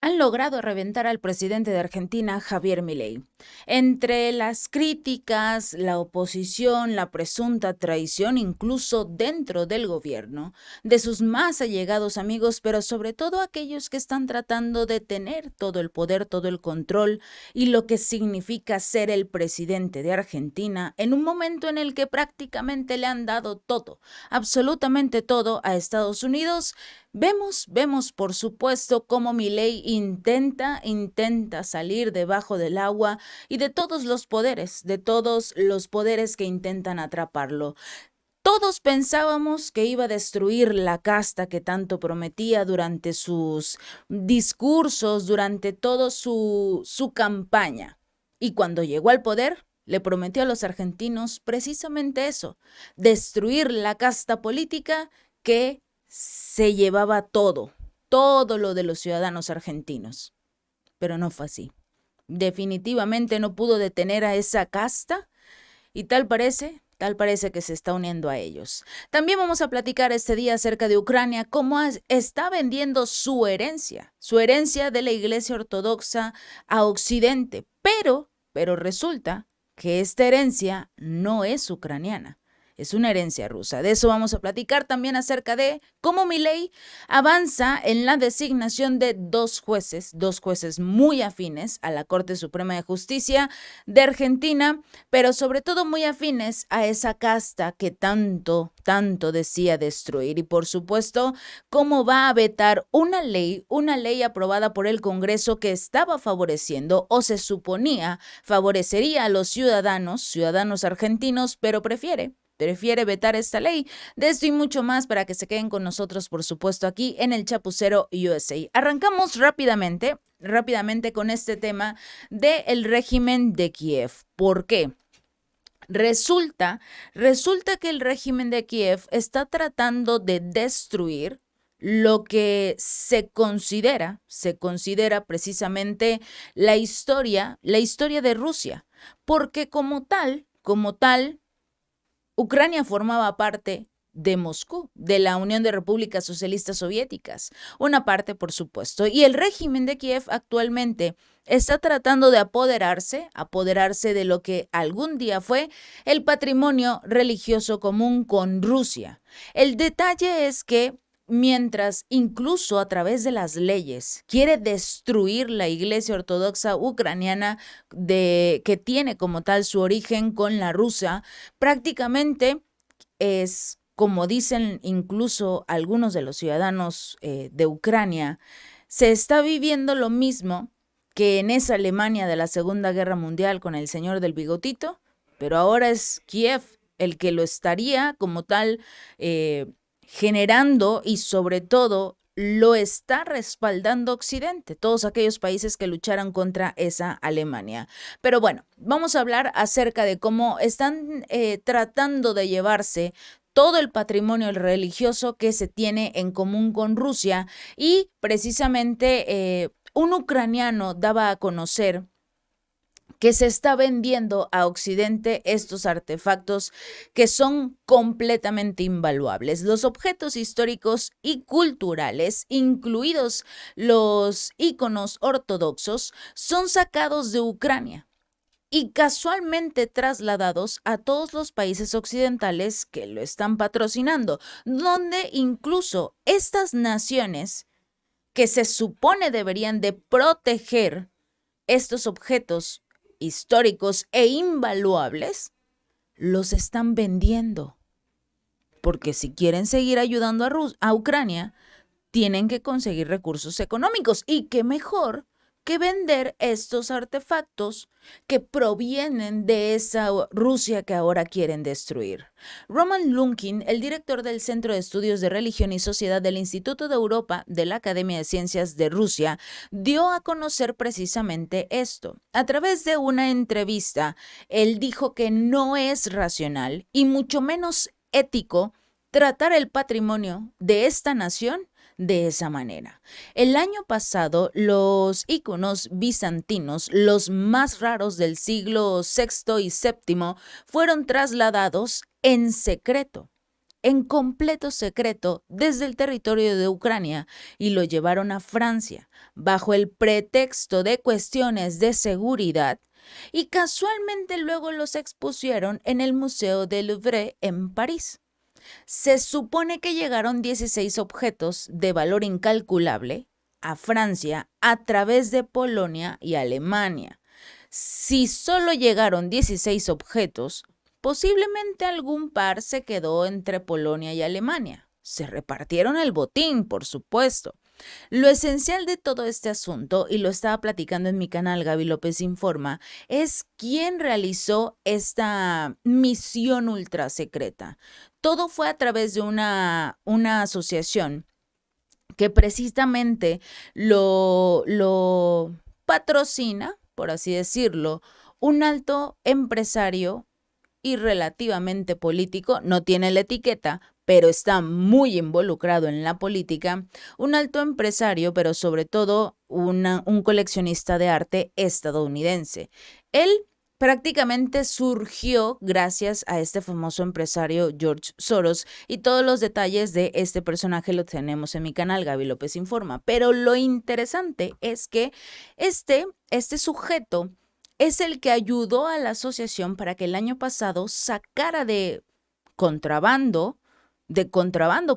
Han logrado reventar al presidente de Argentina, Javier Milei. Entre las críticas, la oposición, la presunta traición, incluso dentro del gobierno, de sus más allegados amigos, pero sobre todo aquellos que están tratando de tener todo el poder, todo el control y lo que significa ser el presidente de Argentina en un momento en el que prácticamente le han dado todo, absolutamente todo a Estados Unidos. Vemos por supuesto cómo Milei intenta salir debajo del agua y de todos los poderes que intentan atraparlo. Todos pensábamos que iba a destruir la casta que tanto prometía durante sus discursos, durante toda su campaña. Y cuando llegó al poder, le prometió a los argentinos precisamente eso, destruir la casta política que se llevaba todo lo de los ciudadanos argentinos. Pero no fue así. Definitivamente no pudo detener a esa casta y tal parece que se está uniendo a ellos. También vamos a platicar este día acerca de Ucrania, cómo está vendiendo su herencia de la Iglesia Ortodoxa a Occidente. Pero resulta que esta herencia no es ucraniana. Es una herencia rusa. De eso vamos a platicar también acerca de cómo Milei avanza en la designación de dos jueces muy afines a la Corte Suprema de Justicia de Argentina, pero sobre todo muy afines a esa casta que tanto decía destruir. Y por supuesto, cómo va a vetar una ley aprobada por el Congreso que estaba favoreciendo o se suponía favorecería a los ciudadanos argentinos, pero prefiere vetar esta ley. De esto y mucho más para que se queden con nosotros, por supuesto, aquí en el Chapucero USA. Arrancamos rápidamente con este tema del régimen de Kiev. ¿Por qué? Resulta que el régimen de Kiev está tratando de destruir lo que se considera precisamente la historia de Rusia, porque como tal, Ucrania formaba parte de Moscú, de la Unión de Repúblicas Socialistas Soviéticas, una parte, por supuesto, y el régimen de Kiev actualmente está tratando de apoderarse de lo que algún día fue el patrimonio religioso común con Rusia. El detalle es que mientras incluso a través de las leyes quiere destruir la Iglesia Ortodoxa ucraniana que tiene como tal su origen con la rusa, prácticamente es, como dicen incluso algunos de los ciudadanos de Ucrania, se está viviendo lo mismo que en esa Alemania de la Segunda Guerra Mundial con el señor del bigotito, pero ahora es Kiev el que lo estaría como tal generando y sobre todo lo está respaldando Occidente, todos aquellos países que lucharon contra esa Alemania. Pero bueno, vamos a hablar acerca de cómo están tratando de llevarse todo el patrimonio religioso que se tiene en común con Rusia y precisamente un ucraniano daba a conocer que se está vendiendo a Occidente estos artefactos que son completamente invaluables. Los objetos históricos y culturales, incluidos los íconos ortodoxos, son sacados de Ucrania y casualmente trasladados a todos los países occidentales que lo están patrocinando, donde incluso estas naciones que se supone deberían de proteger estos objetos históricos e invaluables, los están vendiendo. Porque si quieren seguir ayudando a Ucrania, tienen que conseguir recursos económicos. Y qué mejor que vender estos artefactos que provienen de esa Rusia que ahora quieren destruir. Roman Lunkin, el director del Centro de Estudios de Religión y Sociedad del Instituto de Europa de la Academia de Ciencias de Rusia, dio a conocer precisamente esto. A través de una entrevista, él dijo que no es racional y mucho menos ético tratar el patrimonio de esta nación de esa manera. El año pasado, los íconos bizantinos, los más raros del siglo VI y VII, fueron trasladados en secreto en completo secreto desde el territorio de Ucrania y lo llevaron a Francia bajo el pretexto de cuestiones de seguridad y casualmente luego los expusieron en el Museo del Louvre en París. Se supone que llegaron 16 objetos de valor incalculable a Francia a través de Polonia y Alemania. Si solo llegaron 16 objetos, posiblemente algún par se quedó entre Polonia y Alemania. Se repartieron el botín, por supuesto. Lo esencial de todo este asunto, y lo estaba platicando en mi canal Gaby López Informa, es quién realizó esta misión ultra secreta. Todo fue a través de una asociación que precisamente lo patrocina, por así decirlo, un alto empresario y relativamente político, no tiene la etiqueta, pero está muy involucrado en la política, un alto empresario, pero sobre todo un coleccionista de arte estadounidense. Él prácticamente surgió gracias a este famoso empresario George Soros y todos los detalles de este personaje lo tenemos en mi canal Gaby López Informa. Pero lo interesante es que este sujeto es el que ayudó a la asociación para que el año pasado sacara de contrabando,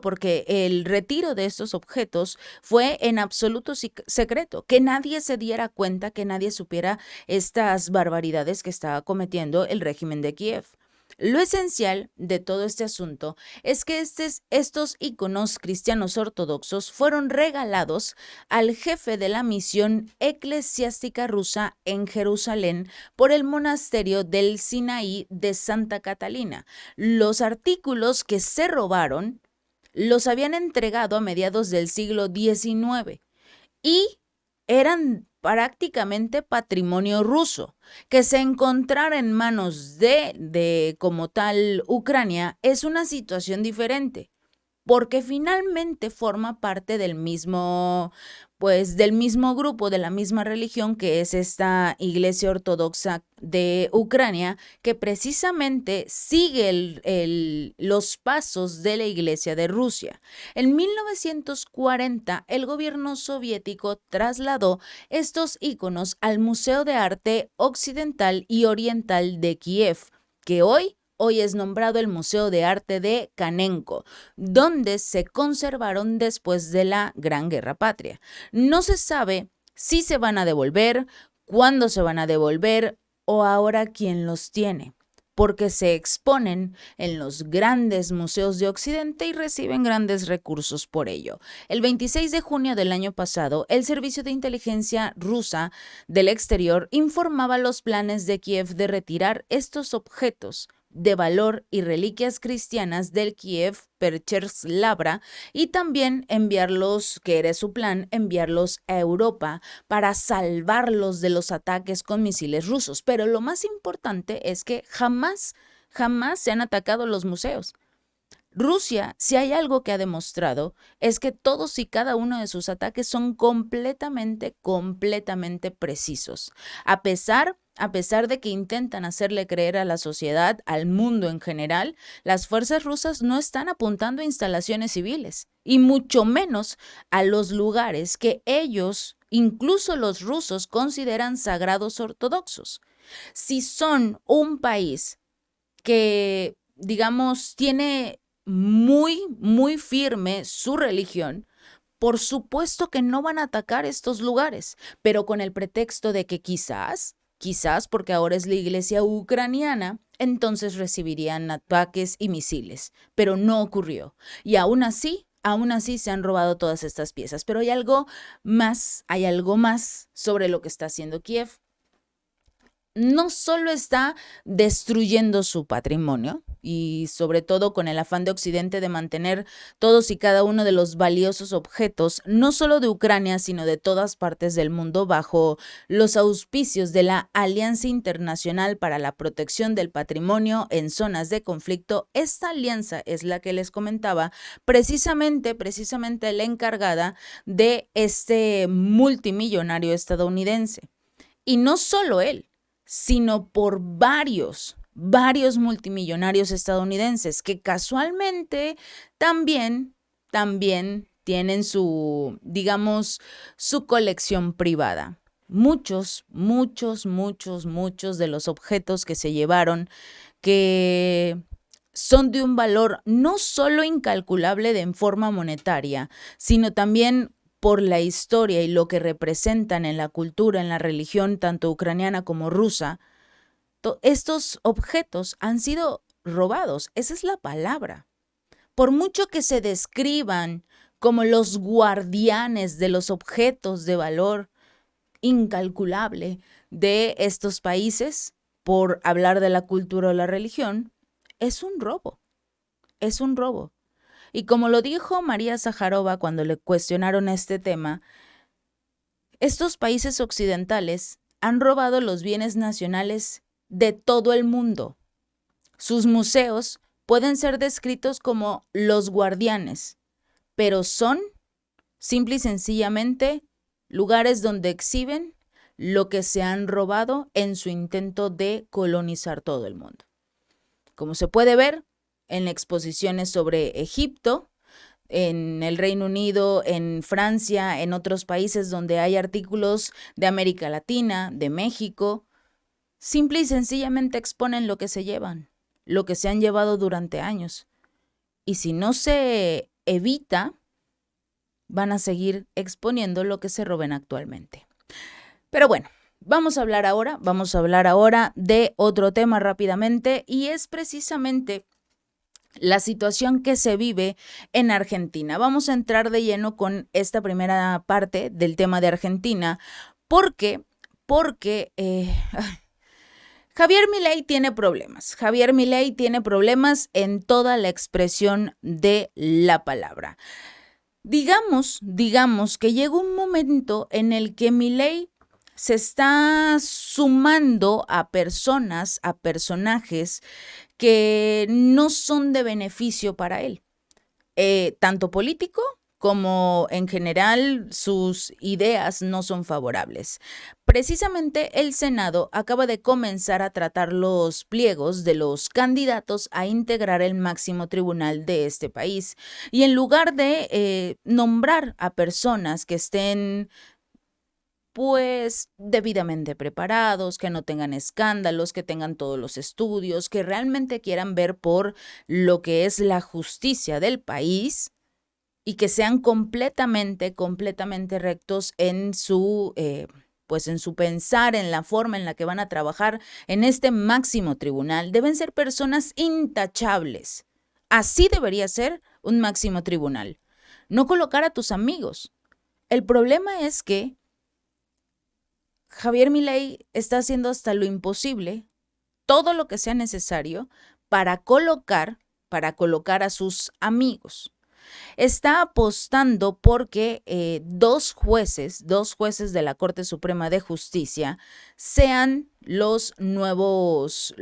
porque el retiro de estos objetos fue en absoluto secreto, que nadie se diera cuenta, que nadie supiera estas barbaridades que estaba cometiendo el régimen de Kiev. Lo esencial de todo este asunto es que estos íconos cristianos ortodoxos fueron regalados al jefe de la misión eclesiástica rusa en Jerusalén por el monasterio del Sinaí de Santa Catalina. Los artículos que se robaron los habían entregado a mediados del siglo XIX y eran prácticamente patrimonio ruso. Que se encontrara en manos de como tal Ucrania es una situación diferente, porque finalmente forma parte del mismo grupo, de la misma religión que es esta Iglesia Ortodoxa de Ucrania, que precisamente sigue los pasos de la Iglesia de Rusia. En 1940, el gobierno soviético trasladó estos íconos al Museo de Arte Occidental y Oriental de Kiev, que hoy es nombrado el Museo de Arte de Kanenko, donde se conservaron después de la Gran Guerra Patria. No se sabe si se van a devolver, cuándo se van a devolver o ahora quién los tiene, porque se exponen en los grandes museos de Occidente y reciben grandes recursos por ello. El 26 de junio del año pasado, el Servicio de Inteligencia rusa del exterior informaba los planes de Kiev de retirar estos objetos de valor y reliquias cristianas del Kiev Perchers Labra y también enviarlos, que era su plan, enviarlos a Europa para salvarlos de los ataques con misiles rusos. Pero lo más importante es que jamás se han atacado los museos. Rusia, si hay algo que ha demostrado, es que todos y cada uno de sus ataques son completamente precisos. A pesar de que intentan hacerle creer a la sociedad, al mundo en general, las fuerzas rusas no están apuntando a instalaciones civiles, y mucho menos a los lugares que ellos, incluso los rusos, consideran sagrados ortodoxos. Si son un país que, digamos, tiene muy firme su religión, por supuesto que no van a atacar estos lugares, pero con el pretexto de que quizás, porque ahora es la iglesia ucraniana, entonces recibirían ataques y misiles, pero no ocurrió. Y aún así se han robado todas estas piezas. Pero hay algo más sobre lo que está haciendo Kiev. No solo está destruyendo su patrimonio y sobre todo con el afán de Occidente de mantener todos y cada uno de los valiosos objetos, no solo de Ucrania, sino de todas partes del mundo, bajo los auspicios de la Alianza Internacional para la Protección del Patrimonio en Zonas de Conflicto. Esta alianza es la que les comentaba, precisamente la encargada de este multimillonario estadounidense. Y no solo él, sino por varios varios multimillonarios estadounidenses que casualmente también tienen su, digamos, su colección privada. Muchos de los objetos que se llevaron, que son de un valor no solo incalculable en forma monetaria, sino también por la historia y lo que representan en la cultura, en la religión, tanto ucraniana como rusa. Estos objetos han sido robados, esa es la palabra. Por mucho que se describan como los guardianes de los objetos de valor incalculable de estos países, por hablar de la cultura o la religión, es un robo, es un robo. Y como lo dijo María Zaharova cuando le cuestionaron este tema, estos países occidentales han robado los bienes nacionales de todo el mundo. Sus museos pueden ser descritos como los guardianes, pero son, simple y sencillamente, lugares donde exhiben lo que se han robado en su intento de colonizar todo el mundo. Como se puede ver en exposiciones sobre Egipto, en el Reino Unido, en Francia, en otros países donde hay artículos de América Latina, de México, simple y sencillamente exponen lo que se llevan, lo que se han llevado durante años. Y si no se evita, van a seguir exponiendo lo que se roben actualmente. Pero bueno, vamos a hablar ahora de otro tema rápidamente, y es precisamente la situación que se vive en Argentina. Vamos a entrar de lleno con esta primera parte del tema de Argentina, porque Javier Milei tiene problemas. Javier Milei tiene problemas en toda la expresión de la palabra. Digamos que llegó un momento en el que Milei se está sumando a personas, a personajes que no son de beneficio para él, tanto político como en general sus ideas no son favorables. Precisamente el Senado acaba de comenzar a tratar los pliegos de los candidatos a integrar el máximo tribunal de este país, y en lugar de nombrar a personas que estén pues debidamente preparados, que no tengan escándalos, que tengan todos los estudios, que realmente quieran ver por lo que es la justicia del país y que sean completamente rectos en su, pues en su pensar, en la forma en la que van a trabajar en este máximo tribunal, deben ser personas intachables. Así debería ser un máximo tribunal. No colocar a tus amigos. El problema es que Javier Milei está haciendo hasta lo imposible, todo lo que sea necesario para colocar a sus amigos. Está apostando porque dos jueces de la Corte Suprema de Justicia sean los nuevos,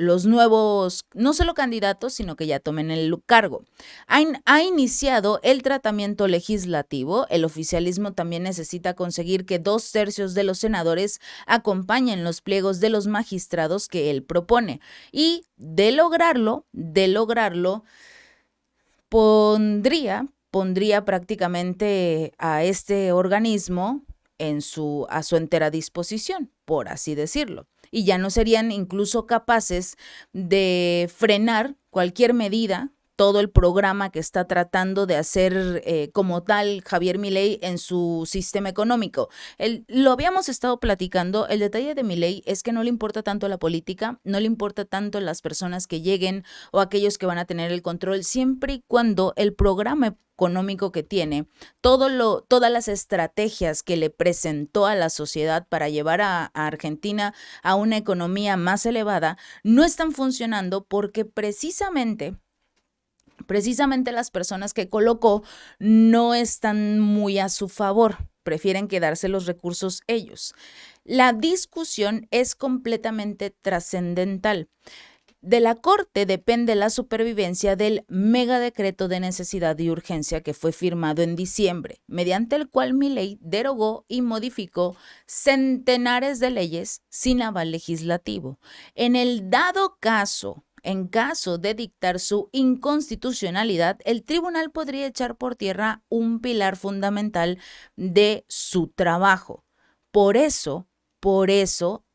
no solo candidatos, sino que ya tomen el cargo. Ha iniciado el tratamiento legislativo. El oficialismo también necesita conseguir que 2/3 de los senadores acompañen los pliegos de los magistrados que él propone. Y de lograrlo, pondría prácticamente a este organismo a su entera disposición, por así decirlo. Y ya no serían incluso capaces de frenar cualquier medida, todo el programa que está tratando de hacer como tal Javier Milei en su sistema económico. Lo habíamos estado platicando. El detalle de Milei es que no le importa tanto la política, no le importa tanto las personas que lleguen o aquellos que van a tener el control, siempre y cuando el programa económico que tiene, todas las estrategias que le presentó a la sociedad para llevar a Argentina a una economía más elevada, no están funcionando porque precisamente las personas que colocó no están muy a su favor, prefieren quedarse los recursos ellos. La discusión es completamente trascendental. De la Corte depende la supervivencia del megadecreto de necesidad y urgencia que fue firmado en diciembre, mediante el cual Milei derogó y modificó centenares de leyes sin aval legislativo. En caso de dictar su inconstitucionalidad, el tribunal podría echar por tierra un pilar fundamental de su trabajo. Por eso,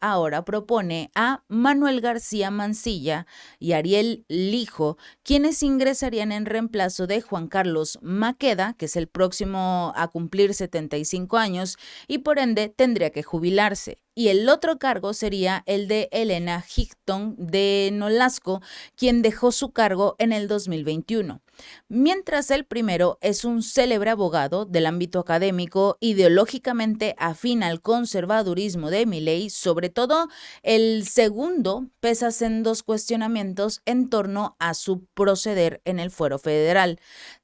ahora propone a Manuel García Mansilla y Ariel Lijo, quienes ingresarían en reemplazo de Juan Carlos Maqueda, que es el próximo a cumplir 75 años y por ende tendría que jubilarse. Y el otro cargo sería el de Elena Hickton de Nolasco, quien dejó su cargo en el 2021. Mientras el primero es un célebre abogado del ámbito académico, ideológicamente afín al conservadurismo de Milei, sobre todo el segundo pesa sendos cuestionamientos en torno a su proceder en el fuero federal.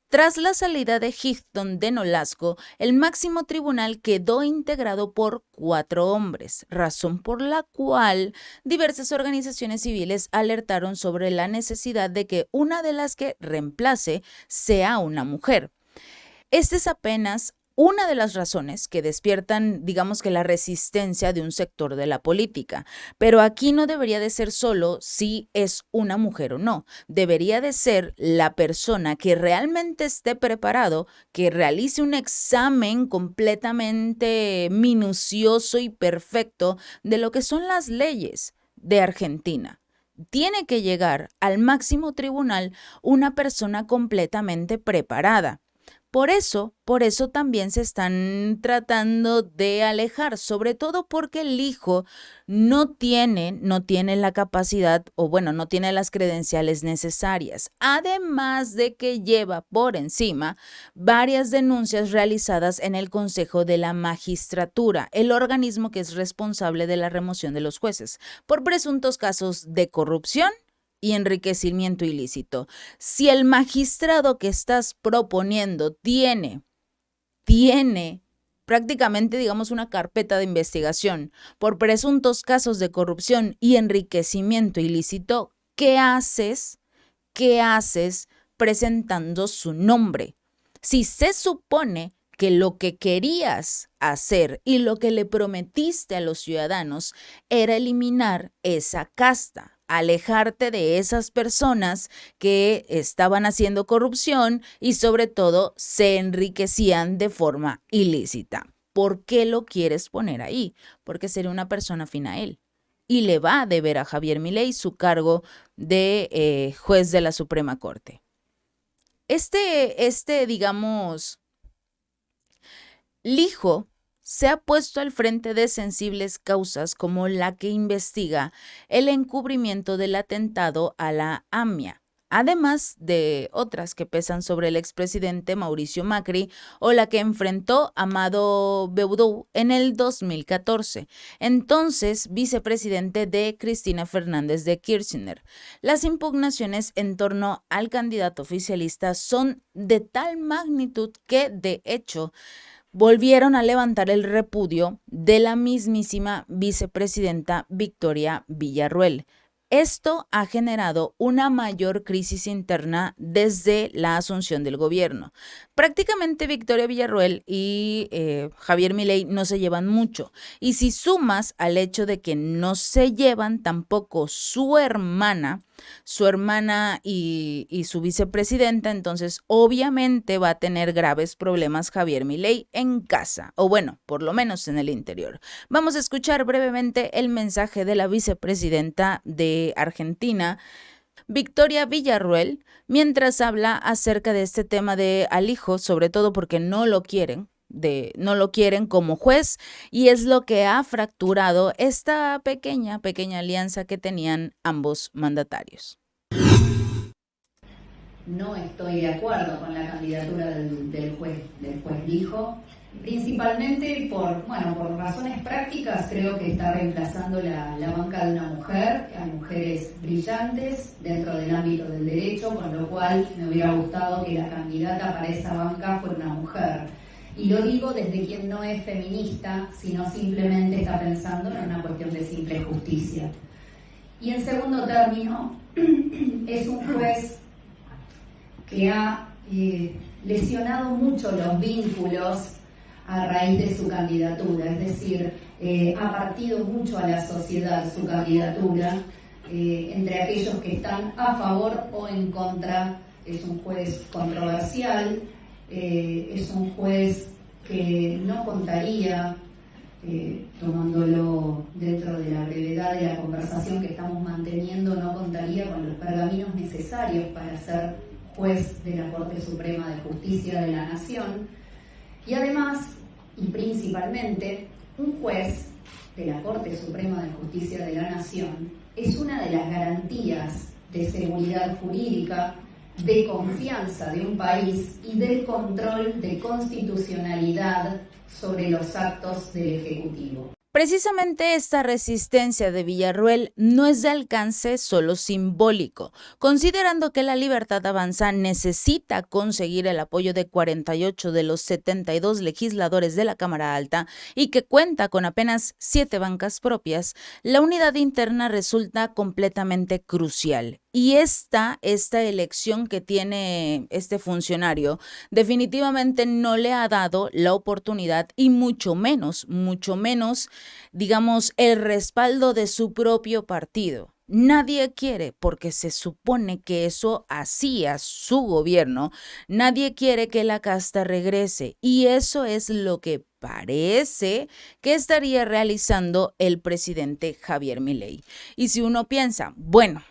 Tras la salida de Hickton de Nolasco, el máximo tribunal quedó integrado por 4 hombres, razón por la cual diversas organizaciones civiles alertaron sobre la necesidad de que una de las que reemplace sea una mujer. Esta es apenas una de las razones que despiertan, digamos que la resistencia de un sector de la política. Pero aquí no debería de ser solo si es una mujer o no. Debería de ser la persona que realmente esté preparado, que realice un examen completamente minucioso y perfecto de lo que son las leyes de Argentina. Tiene que llegar al máximo tribunal una persona completamente preparada. Por eso también se están tratando de alejar, sobre todo porque el hijo no tiene la capacidad, o bueno, no tiene las credenciales necesarias. Además de que lleva por encima varias denuncias realizadas en el Consejo de la Magistratura, el organismo que es responsable de la remoción de los jueces, por presuntos casos de corrupción y enriquecimiento ilícito. Si el magistrado que estás proponiendo tiene prácticamente, digamos, una carpeta de investigación por presuntos casos de corrupción y enriquecimiento ilícito, ¿qué haces presentando su nombre? Si se supone que lo que querías hacer y lo que le prometiste a los ciudadanos era eliminar esa casta, alejarte de esas personas que estaban haciendo corrupción y sobre todo se enriquecían de forma ilícita. ¿Por qué lo quieres poner ahí? Porque sería una persona afín a él y le va a deber a Javier Milei su cargo de juez de la Suprema Corte. Digamos, Lijo se ha puesto al frente de sensibles causas como la que investiga el encubrimiento del atentado a la AMIA, además de otras que pesan sobre el expresidente Mauricio Macri o la que enfrentó Amado Beaudou en el 2014, entonces vicepresidente de Cristina Fernández de Kirchner. Las impugnaciones en torno al candidato oficialista son de tal magnitud que, de hecho, volvieron a levantar el repudio de la mismísima vicepresidenta Victoria Villarruel. Esto ha generado una mayor crisis interna desde la asunción del gobierno. Prácticamente Victoria Villarruel y Javier Milei no se llevan mucho. Y si sumas al hecho de que no se llevan tampoco su hermana y su vicepresidenta, entonces obviamente va a tener graves problemas Javier Milei en casa, o bueno, por lo menos en el interior. Vamos a escuchar brevemente el mensaje de la vicepresidenta de Argentina, Victoria Villarruel, mientras habla acerca de este tema de al hijo, sobre todo porque no lo quieren como juez, y es lo que ha fracturado esta pequeña alianza que tenían ambos mandatarios. No estoy de acuerdo con la candidatura del juez Lijo, principalmente por razones prácticas. Creo que está reemplazando la banca de una mujer. Hay mujeres brillantes dentro del ámbito del derecho, con lo cual me hubiera gustado que la candidata para esa banca fuera una mujer. Y lo digo desde quien no es feminista, sino simplemente está pensando en una cuestión de simple justicia. Y en segundo término, es un juez que ha lesionado mucho los vínculos a raíz de su candidatura, es decir, ha partido mucho a la sociedad su candidatura, entre aquellos que están a favor o en contra. Es un juez controversial, es un juez que no contaría, tomándolo dentro de la brevedad de la conversación que estamos manteniendo, no contaría con los pergaminos necesarios para ser juez de la Corte Suprema de Justicia de la Nación. Y además, y principalmente, un juez de la Corte Suprema de Justicia de la Nación es una de las garantías de seguridad jurídica, de confianza de un país y del control de constitucionalidad sobre los actos del Ejecutivo. Precisamente esta resistencia de Villarroel no es de alcance solo simbólico, considerando que la Libertad Avanza necesita conseguir el apoyo de 48 de los 72 legisladores de la Cámara Alta y que cuenta con apenas 7 bancas propias. La unidad interna resulta completamente crucial. Y esta elección que tiene este funcionario definitivamente no le ha dado la oportunidad y mucho menos, digamos, el respaldo de su propio partido. Nadie quiere, porque se supone que eso hacía su gobierno, nadie quiere que la casta regrese y eso es lo que parece que estaría realizando el presidente Javier Milei. Y si uno piensa, bueno,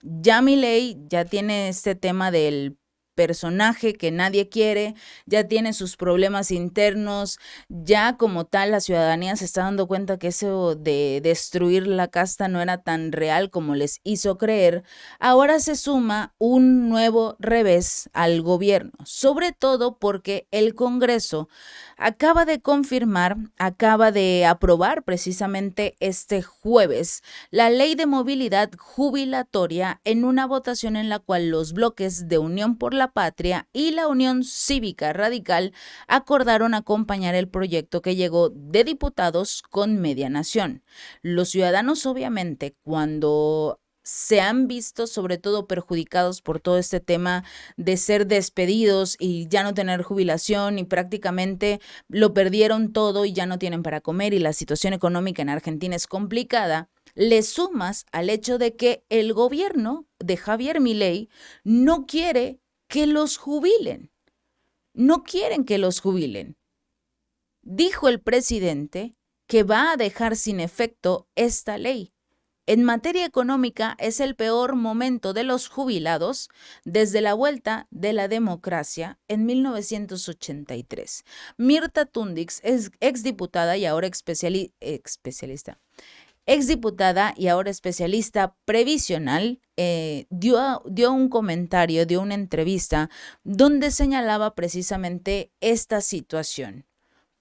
ya Milei ya tiene este tema del personaje que nadie quiere, ya tiene sus problemas internos, ya como tal la ciudadanía se está dando cuenta que eso de destruir la casta no era tan real como les hizo creer. Ahora se suma un nuevo revés al gobierno, sobre todo porque el Congreso acaba de aprobar precisamente este jueves la Ley de Movilidad Jubilatoria en una votación en la cual los bloques de Unión por la Patria y la Unión Cívica Radical acordaron acompañar el proyecto que llegó de diputados con Media Nación. Los ciudadanos, obviamente, cuando se han visto sobre todo perjudicados por todo este tema de ser despedidos y ya no tener jubilación y prácticamente lo perdieron todo y ya no tienen para comer y la situación económica en Argentina es complicada, le sumas al hecho de que el gobierno de Javier Milei no quiere que los jubilen. No quieren que los jubilen. Dijo el presidente que va a dejar sin efecto esta ley. En materia económica es el peor momento de los jubilados desde la vuelta de la democracia en 1983. Mirta Tundix es exdiputada y ahora especialista previsional, dio un comentario, dio una entrevista donde señalaba precisamente esta situación,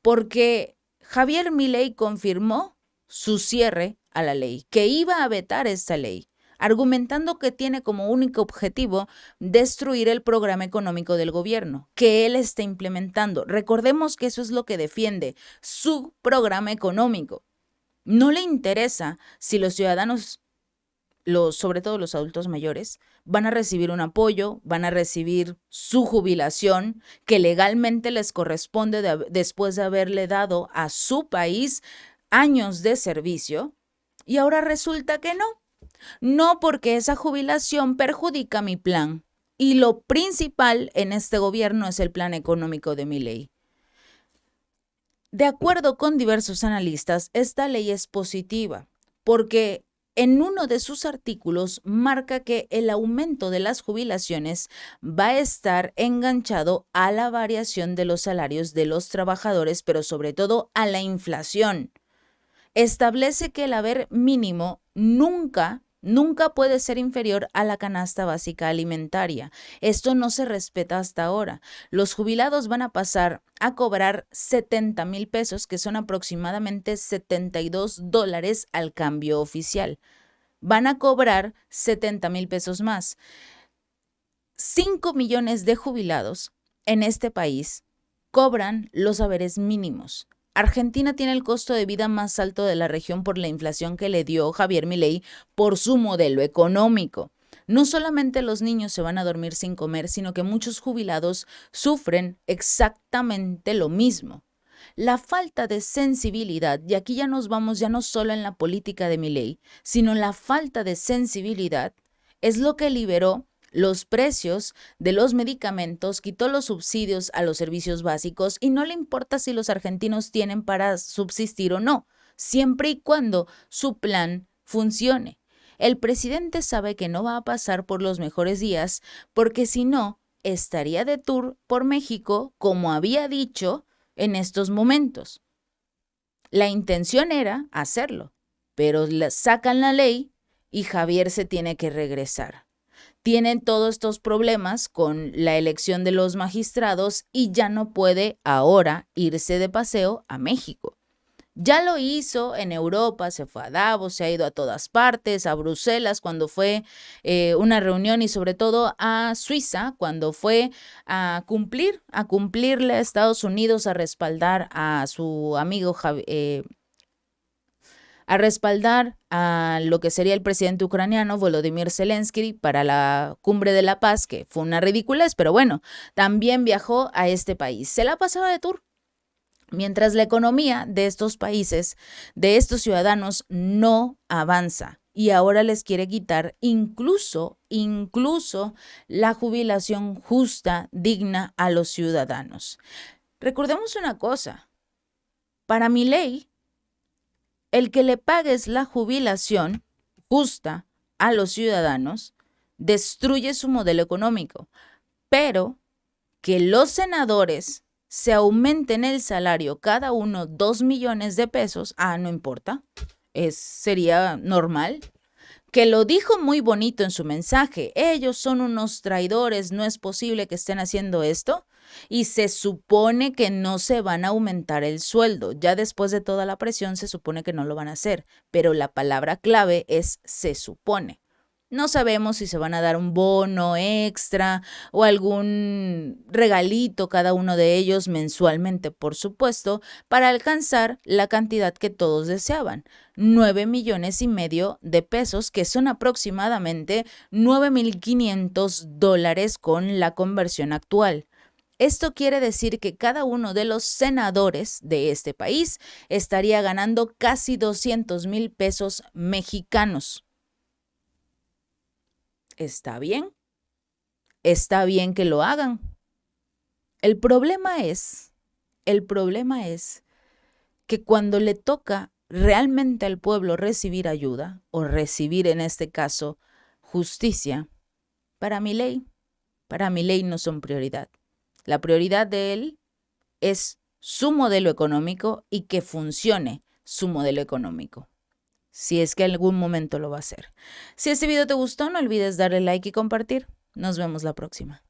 porque Javier Milei confirmó su cierre a la ley, que iba a vetar esta ley, argumentando que tiene como único objetivo destruir el programa económico del gobierno, que él está implementando. Recordemos que eso es lo que defiende, su programa económico. No le interesa si los ciudadanos, sobre todo los adultos mayores, van a recibir un apoyo, van a recibir su jubilación, que legalmente les corresponde después de haberle dado a su país años de servicio, y ahora resulta que no. No, porque esa jubilación perjudica mi plan. Y lo principal en este gobierno es el plan económico de Milei. De acuerdo con diversos analistas, esta ley es positiva porque en uno de sus artículos marca que el aumento de las jubilaciones va a estar enganchado a la variación de los salarios de los trabajadores, pero sobre todo a la inflación. Establece que el haber mínimo nunca puede ser inferior a la canasta básica alimentaria. Esto no se respeta hasta ahora. Los jubilados van a pasar a cobrar 70,000 pesos, que son aproximadamente $72 al cambio oficial. Van a cobrar 70,000 pesos más. 5 millones de jubilados en este país cobran los haberes mínimos. Argentina tiene el costo de vida más alto de la región por la inflación que le dio Javier Milei por su modelo económico. No solamente los niños se van a dormir sin comer, sino que muchos jubilados sufren exactamente lo mismo. La falta de sensibilidad, y aquí ya nos vamos ya no solo en la política de Milei, sino la falta de sensibilidad es lo que liberó los precios de los medicamentos, quitó los subsidios a los servicios básicos y no le importa si los argentinos tienen para subsistir o no, siempre y cuando su plan funcione. El presidente sabe que no va a pasar por los mejores días porque si no, estaría de tour por México como había dicho en estos momentos. La intención era hacerlo, pero sacan la ley y Javier se tiene que regresar. Tienen todos estos problemas con la elección de los magistrados y ya no puede ahora irse de paseo a México. Ya lo hizo en Europa, se fue a Davos, se ha ido a todas partes, a Bruselas cuando fue una reunión y sobre todo a Suiza cuando fue a cumplirle a Estados Unidos, a respaldar a su amigo a respaldar a lo que sería el presidente ucraniano Volodymyr Zelensky para la Cumbre de la Paz, que fue una ridiculez, pero bueno, también viajó a este país. Se la pasaba de tour. Mientras la economía de estos países, de estos ciudadanos, no avanza y ahora les quiere quitar incluso la jubilación justa, digna a los ciudadanos. Recordemos una cosa, para Milei, el que le pagues la jubilación justa a los ciudadanos destruye su modelo económico, pero que los senadores se aumenten el salario cada uno 2 millones de pesos, no importa, sería normal. Que lo dijo muy bonito en su mensaje, ellos son unos traidores, no es posible que estén haciendo esto, y se supone que no se van a aumentar el sueldo, ya después de toda la presión se supone que no lo van a hacer, pero la palabra clave es se supone. No sabemos si se van a dar un bono extra o algún regalito cada uno de ellos mensualmente, por supuesto, para alcanzar la cantidad que todos deseaban, 9,5 millones de pesos, que son aproximadamente $9,500 con la conversión actual. Esto quiere decir que cada uno de los senadores de este país estaría ganando casi 200,000 pesos mexicanos. Está bien que lo hagan. El problema es que cuando le toca realmente al pueblo recibir ayuda, o recibir en este caso justicia, para Milei no son prioridad. La prioridad de él es su modelo económico y que funcione su modelo económico. Si es que en algún momento lo va a hacer. Si este video te gustó, no olvides darle like y compartir. Nos vemos la próxima.